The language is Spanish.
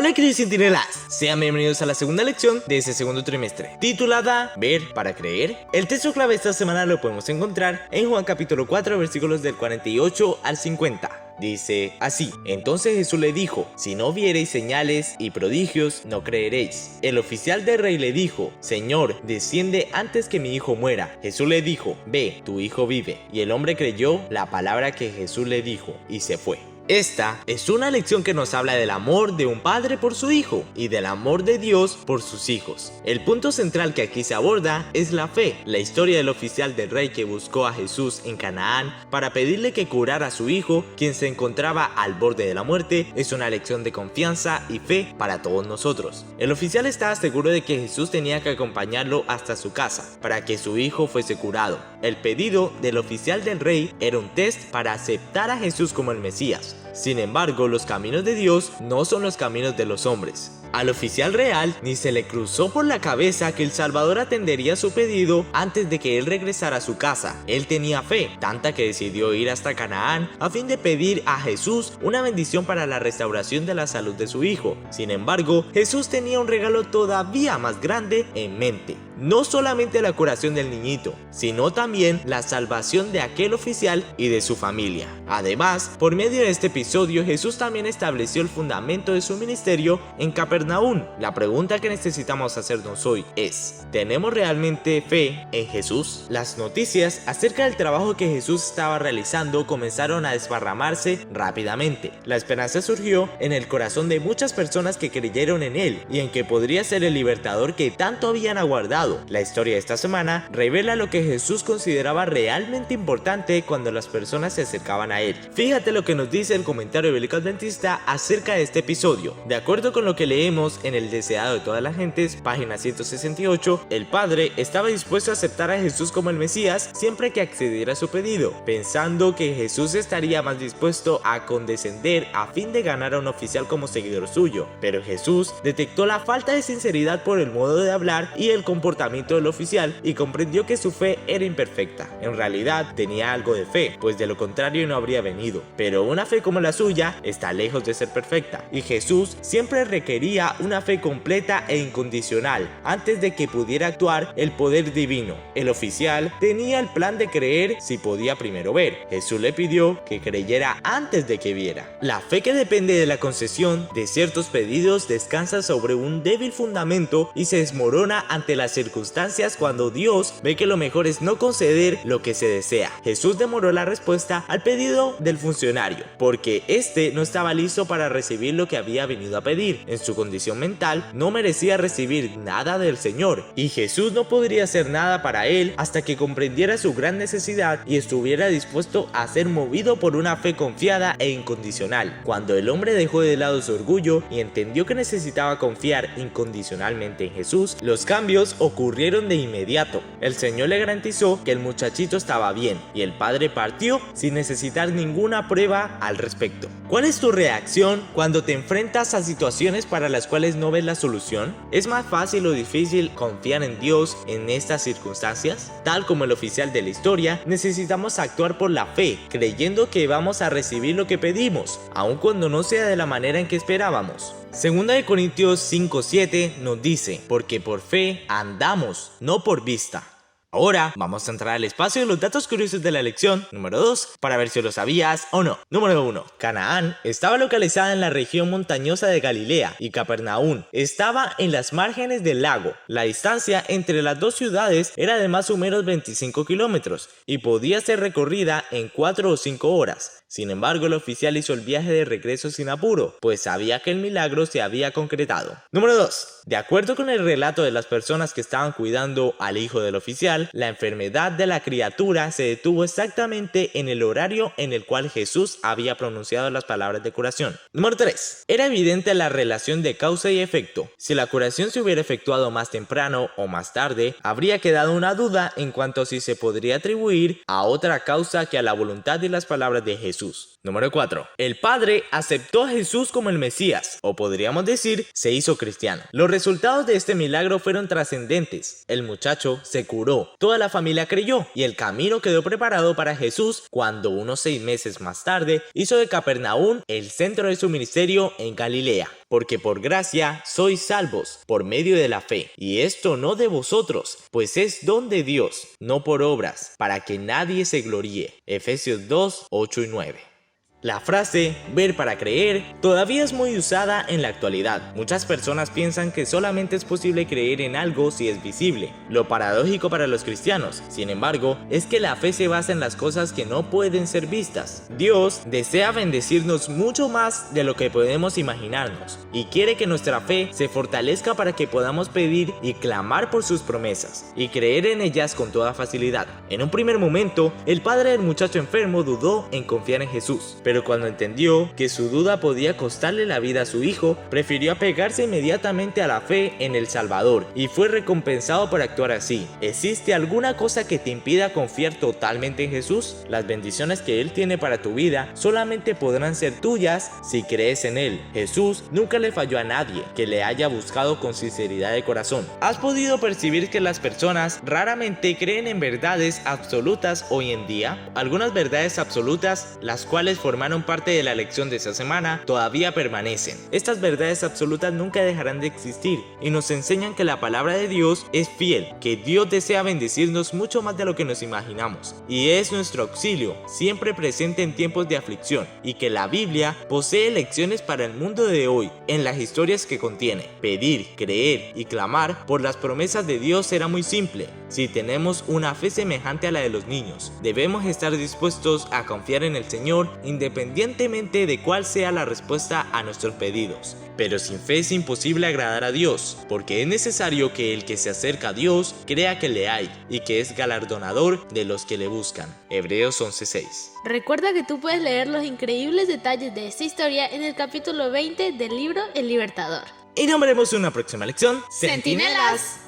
Hola queridos centinelas, sean bienvenidos a la segunda lección de este segundo trimestre, titulada Ver para creer. El texto clave esta semana lo podemos encontrar en Juan capítulo 4 versículos del 48 al 50. Dice así: entonces Jesús le dijo, si no viereis señales y prodigios, no creeréis. El oficial del rey le dijo, Señor, desciende antes que mi hijo muera. Jesús le dijo, ve, tu hijo vive. Y el hombre creyó la palabra que Jesús le dijo y se fue. Esta es una lección que nos habla del amor de un padre por su hijo y del amor de Dios por sus hijos. El punto central que aquí se aborda es la fe. La historia del oficial del rey que buscó a Jesús en Canaán para pedirle que curara a su hijo, quien se encontraba al borde de la muerte, es una lección de confianza y fe para todos nosotros. El oficial estaba seguro de que Jesús tenía que acompañarlo hasta su casa para que su hijo fuese curado. El pedido del oficial del rey era un test para aceptar a Jesús como el Mesías. Sin embargo, los caminos de Dios no son los caminos de los hombres. Al oficial real ni se le cruzó por la cabeza que el Salvador atendería su pedido antes de que él regresara a su casa. Él tenía fe, tanta que decidió ir hasta Canaán a fin de pedir a Jesús una bendición para la restauración de la salud de su hijo. Sin embargo, Jesús tenía un regalo todavía más grande en mente. No solamente la curación del niñito, sino también la salvación de aquel oficial y de su familia. Además, por medio de este episodio, Jesús también estableció el fundamento de su ministerio en Capernaum. La pregunta que necesitamos hacernos hoy es: ¿tenemos realmente fe en Jesús? Las noticias acerca del trabajo que Jesús estaba realizando comenzaron a desparramarse rápidamente. La esperanza surgió en el corazón de muchas personas que creyeron en él y en que podría ser el libertador que tanto habían aguardado. La historia de esta semana revela lo que Jesús consideraba realmente importante cuando las personas se acercaban a él. Fíjate lo que nos dice el comentario bíblico adventista acerca de este episodio. De acuerdo con lo que leemos en El deseado de todas las gentes, página 168, el Padre estaba dispuesto a aceptar a Jesús como el Mesías siempre que accediera a su pedido, pensando que Jesús estaría más dispuesto a condescender a fin de ganar a un oficial como seguidor suyo. Pero Jesús detectó la falta de sinceridad por el modo de hablar y el comportamiento del oficial y comprendió que su fe era imperfecta. En realidad tenía algo de fe, pues de lo contrario no habría venido. Pero una fe como la suya está lejos de ser perfecta, y Jesús siempre requería una fe completa e incondicional antes de que pudiera actuar el poder divino. El oficial tenía el plan de creer si podía primero ver. Jesús le pidió que creyera antes de que viera. La fe que depende de la concesión de ciertos pedidos descansa sobre un débil fundamento y se desmorona ante las circunstancias cuando Dios ve que lo mejor es no conceder lo que se desea. Jesús demoró la respuesta al pedido del funcionario porque éste no estaba listo para recibir lo que había venido a pedir. En su condición mental no merecía recibir nada del Señor, y Jesús no podría hacer nada para él hasta que comprendiera su gran necesidad y estuviera dispuesto a ser movido por una fe confiada e incondicional. Cuando el hombre dejó de lado su orgullo y entendió que necesitaba confiar incondicionalmente en Jesús, los cambios ocurrieron de inmediato. El Señor le garantizó que el muchachito estaba bien y el padre partió sin necesitar ninguna prueba al respecto. ¿Cuál es tu reacción cuando te enfrentas a situaciones para las cuales no ves la solución? ¿Es más fácil o difícil confiar en Dios en estas circunstancias? Tal como el oficial de la historia, necesitamos actuar por la fe, creyendo que vamos a recibir lo que pedimos, aun cuando no sea de la manera en que esperábamos. Segunda de Corintios 5:7 nos dice, porque por fe andamos, no por vista. Ahora vamos a entrar al espacio de los datos curiosos de la lección número 2 para ver si lo sabías o no. Número 1. Canaán estaba localizada en la región montañosa de Galilea y Capernaum estaba en las márgenes del lago. La distancia entre las dos ciudades era de más o menos 25 kilómetros y podía ser recorrida en 4 o 5 horas. Sin embargo, el oficial hizo el viaje de regreso sin apuro, pues sabía que el milagro se había concretado. Número 2. De acuerdo con el relato de las personas que estaban cuidando al hijo del oficial, la enfermedad de la criatura se detuvo exactamente en el horario en el cual Jesús había pronunciado las palabras de curación. Número 3. Era evidente la relación de causa y efecto. Si la curación se hubiera efectuado más temprano o más tarde, habría quedado una duda en cuanto a si se podría atribuir a otra causa que a la voluntad y las palabras de Jesús. Número 4. El Padre aceptó a Jesús como el Mesías, o podríamos decir, se hizo cristiano. Los resultados de este milagro fueron trascendentes. El muchacho se curó, toda la familia creyó, y el camino quedó preparado para Jesús cuando unos 6 meses más tarde hizo de Capernaum el centro de su ministerio en Galilea. Porque por gracia sois salvos, por medio de la fe, y esto no de vosotros, pues es don de Dios, no por obras, para que nadie se gloríe. Efesios 2, 8 y 9. La frase ver para creer todavía es muy usada en la actualidad. Muchas personas piensan que solamente es posible creer en algo si es visible. Lo paradójico para los cristianos, sin embargo, es que la fe se basa en las cosas que no pueden ser vistas. Dios desea bendecirnos mucho más de lo que podemos imaginarnos y quiere que nuestra fe se fortalezca para que podamos pedir y clamar por sus promesas y creer en ellas con toda facilidad. En un primer momento, el padre del muchacho enfermo dudó en confiar en Jesús, pero cuando entendió que su duda podía costarle la vida a su hijo, prefirió apegarse inmediatamente a la fe en el Salvador y fue recompensado por actuar así. ¿Existe alguna cosa que te impida confiar totalmente en Jesús? Las bendiciones que Él tiene para tu vida solamente podrán ser tuyas si crees en Él. Jesús nunca le falló a nadie que le haya buscado con sinceridad de corazón. ¿Has podido percibir que las personas raramente creen en verdades absolutas hoy en día? Algunas verdades absolutas, las cuales formaron parte de la lección de esta semana, todavía permanecen. Estas verdades absolutas nunca dejarán de existir y nos enseñan que la palabra de Dios es fiel, que Dios desea bendecirnos mucho más de lo que nos imaginamos y es nuestro auxilio, siempre presente en tiempos de aflicción, y que la Biblia posee lecciones para el mundo de hoy en las historias que contiene. Pedir, creer y clamar por las promesas de Dios será muy simple si tenemos una fe semejante a la de los niños. Debemos estar dispuestos a confiar en el Señor independientemente de cuál sea la respuesta a nuestros pedidos. Pero sin fe es imposible agradar a Dios, porque es necesario que el que se acerca a Dios crea que le hay y que es galardonador de los que le buscan. Hebreos 11:6. Recuerda que tú puedes leer los increíbles detalles de esta historia en el capítulo 20 del libro El Libertador. Y nos veremos en una próxima lección. ¡Centinelas!